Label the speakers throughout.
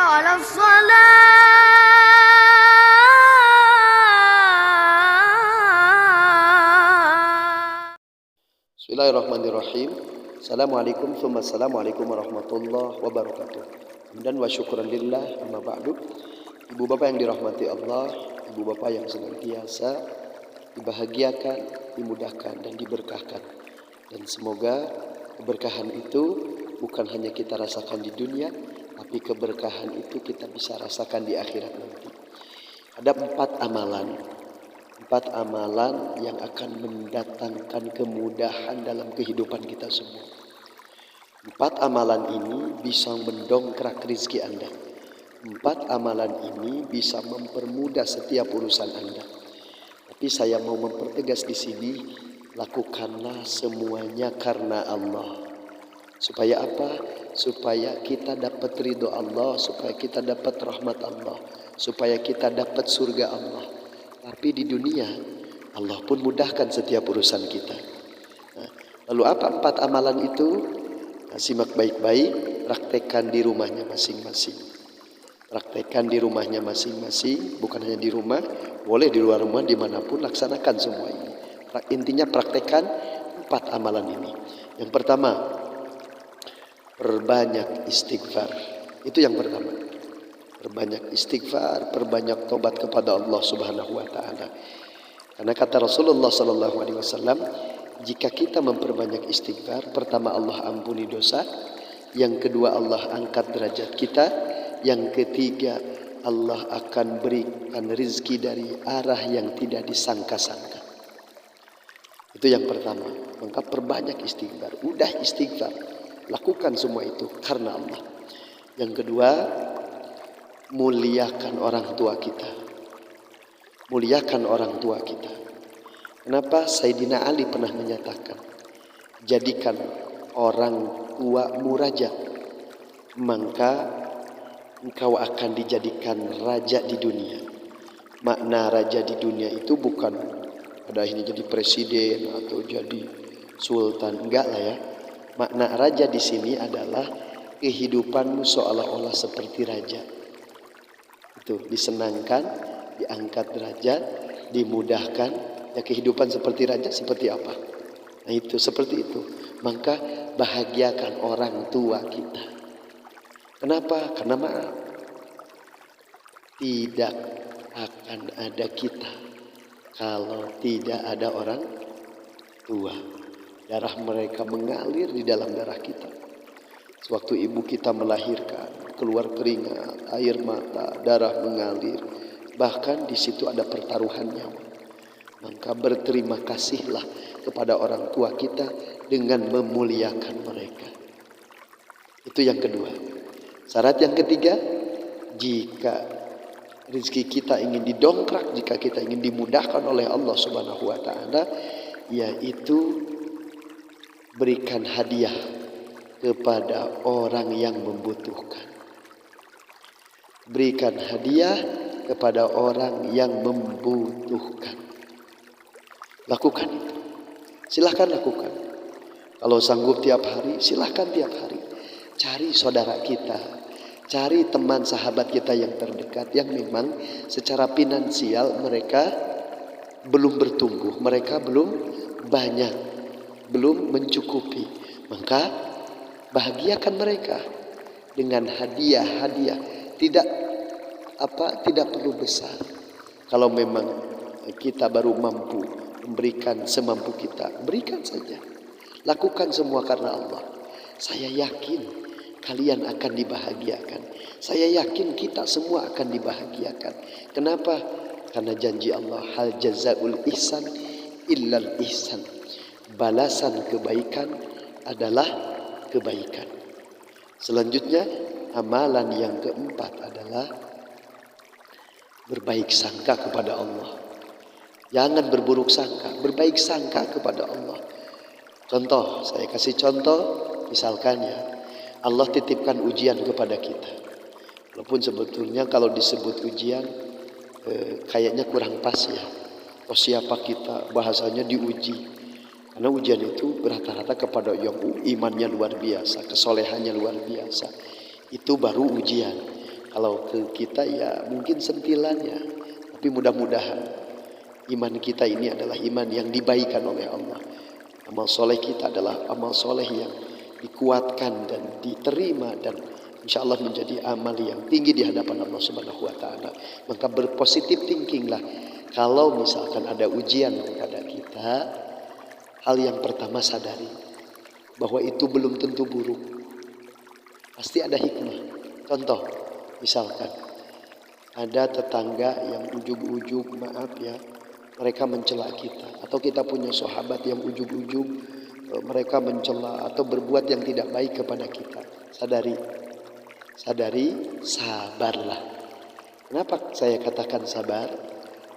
Speaker 1: على الصلاة.
Speaker 2: Bismillahirrahmanirrahim. Assalamualaikum warahmatullahi wabarakatuh. Dan wa syukran lillah, amma ba'du. Ibu bapak yang dirahmati Allah, ibu bapak yang senantiasa dibahagiakan, dimudahkan dan diberkahkan. Dan semoga keberkahan itu bukan hanya kita rasakan di dunia, tapi keberkahan itu kita bisa rasakan di akhirat nanti. Ada 4 amalan yang akan mendatangkan kemudahan dalam kehidupan kita semua. 4 amalan ini bisa mendongkrak rezeki Anda. 4 amalan ini bisa mempermudah setiap urusan Anda. Tapi saya mau mempertegas di sini, lakukanlah semuanya karena Allah. Supaya apa? Supaya kita dapat ridho Allah, supaya kita dapat rahmat Allah, supaya kita dapat surga Allah. Tapi di dunia Allah pun mudahkan setiap urusan kita. Lalu apa 4 amalan itu? Simak baik-baik, praktekkan di rumahnya masing-masing. Praktekkan di rumahnya masing-masing, bukan hanya di rumah, boleh di luar rumah, dimanapun laksanakan semua ini. Intinya praktekkan 4 amalan ini. Yang pertama, perbanyak istighfar. Itu yang pertama. Perbanyak istighfar, perbanyak tobat kepada Allah Subhanahu wa taala. Karena kata Rasulullah sallallahu alaihi wasallam, jika kita memperbanyak istighfar, pertama Allah ampuni dosa, yang kedua Allah angkat derajat kita, yang ketiga Allah akan berikan rezeki dari arah yang tidak disangka-sangka. Itu yang pertama. Maka perbanyak istighfar. Udah istighfar, lakukan semua itu karena Allah. Yang kedua, muliakan orang tua kita. Muliakan orang tua kita. Kenapa? Sayyidina Ali pernah menyatakan, jadikan orang tuamu raja, maka engkau akan dijadikan raja di dunia. Makna raja di dunia itu bukan pada akhirnya jadi presiden atau jadi sultan, enggak lah ya. Makna raja di sini adalah kehidupanmu seolah-olah seperti raja. Itu disenangkan, diangkat derajat, dimudahkan. Ya, kehidupan seperti raja seperti apa? Nah itu seperti itu. Maka bahagiakan orang tua kita. Kenapa? Karena maaf, tidak akan ada kita kalau tidak ada orang tua. Darah mereka mengalir di dalam darah kita. Sewaktu ibu kita melahirkan, keluar keringat, air mata, darah mengalir. Bahkan di situ ada pertaruhan nyawa. Maka berterima kasihlah kepada orang tua kita dengan memuliakan mereka. Itu yang kedua. Syarat yang ketiga, jika rezeki kita ingin didongkrak, jika kita ingin dimudahkan oleh Allah Subhanahu wa taala, yaitu berikan hadiah kepada orang yang membutuhkan. Berikan hadiah kepada orang yang membutuhkan. Lakukan itu. Silahkan lakukan. Kalau sanggup tiap hari, silahkan tiap hari. Cari saudara kita, cari teman sahabat kita yang terdekat, yang memang secara finansial mereka belum bertumbuh, mereka belum banyak, belum mencukupi. Maka bahagiakan mereka dengan hadiah-hadiah. Tidak perlu besar. Kalau memang kita baru mampu memberikan semampu kita, berikan saja. Lakukan semua karena Allah. Saya yakin kalian akan dibahagiakan. Saya yakin kita semua akan dibahagiakan. Kenapa? Karena janji Allah, hal jazaul ihsan illal ihsan. Balasan kebaikan adalah kebaikan. Selanjutnya, amalan yang keempat adalah berbaik sangka kepada Allah. Jangan berburuk sangka, berbaik sangka kepada Allah. Contoh, saya kasih contoh, misalkan ya, Allah titipkan ujian kepada kita. Walaupun sebetulnya kalau disebut ujian, kayaknya kurang pas ya. Oh, siapa kita, bahasanya diuji. Karena ujian itu rata-rata kepada yang imannya luar biasa, kesolehannya luar biasa. Itu baru ujian. Kalau ke kita ya mungkin sentilannya, tapi mudah-mudahan iman kita ini adalah iman yang dibaikan oleh Allah. Amal soleh kita adalah amal soleh yang dikuatkan dan diterima dan insya Allah menjadi amal yang tinggi di hadapan Allah Subhanahu wa Ta'ala. Maka berpositif thinking lah. Kalau misalkan ada ujian kepada kita, hal yang pertama sadari bahwa itu belum tentu buruk. Pasti ada hikmah. Contoh, misalkan ada tetangga yang ujug-ujug, maaf ya, mereka mencela kita, atau kita punya sahabat yang ujug-ujug mereka mencela atau berbuat yang tidak baik kepada kita. Sadari, sabarlah. Kenapa saya katakan sabar?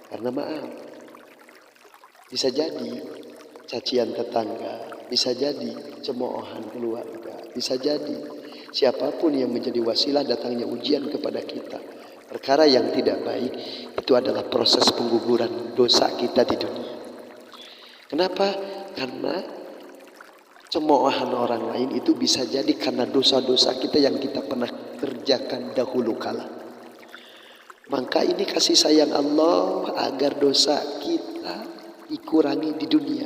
Speaker 2: Karena maaf, bisa jadi cacian tetangga, bisa jadi cemoohan keluarga, bisa jadi siapapun yang menjadi wasilah datangnya ujian kepada kita. Perkara yang tidak baik itu adalah proses pengguguran dosa kita di dunia. Kenapa? Karena cemoohan orang lain itu bisa jadi karena dosa-dosa kita yang kita pernah kerjakan dahulu kala. Maka ini kasih sayang Allah agar dosa kita dikurangi di dunia.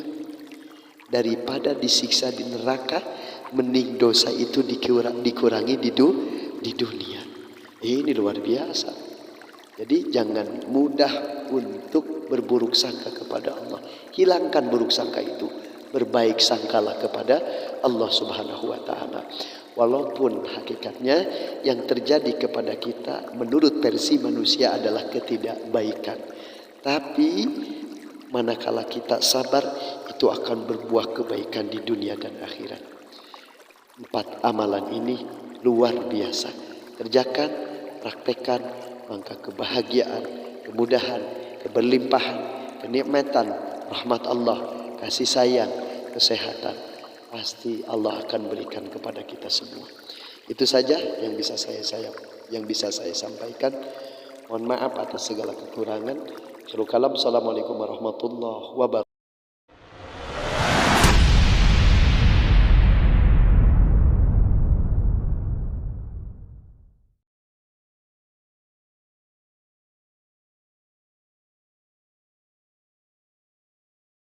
Speaker 2: Daripada disiksa di neraka, mending dosa itu dikurangi di dunia. Ini luar biasa. Jadi jangan mudah untuk berburuk sangka kepada Allah. Hilangkan buruk sangka itu. Berbaik sangkalah kepada Allah Subhanahu wa Ta'ala. Walaupun hakikatnya yang terjadi kepada kita menurut versi manusia adalah ketidakbaikan. Tapi manakala kita sabar, itu akan berbuah kebaikan di dunia dan akhirat. 4 amalan ini luar biasa. Kerjakan, praktekkan, maka kebahagiaan, kemudahan, keberlimpahan, kenikmatan, rahmat Allah, kasih sayang, kesehatan, pasti Allah akan berikan kepada kita semua. Itu saja yang bisa saya sampaikan. Mohon maaf atas segala kekurangan. Assalamualaikum warahmatullahi wabarakatuh.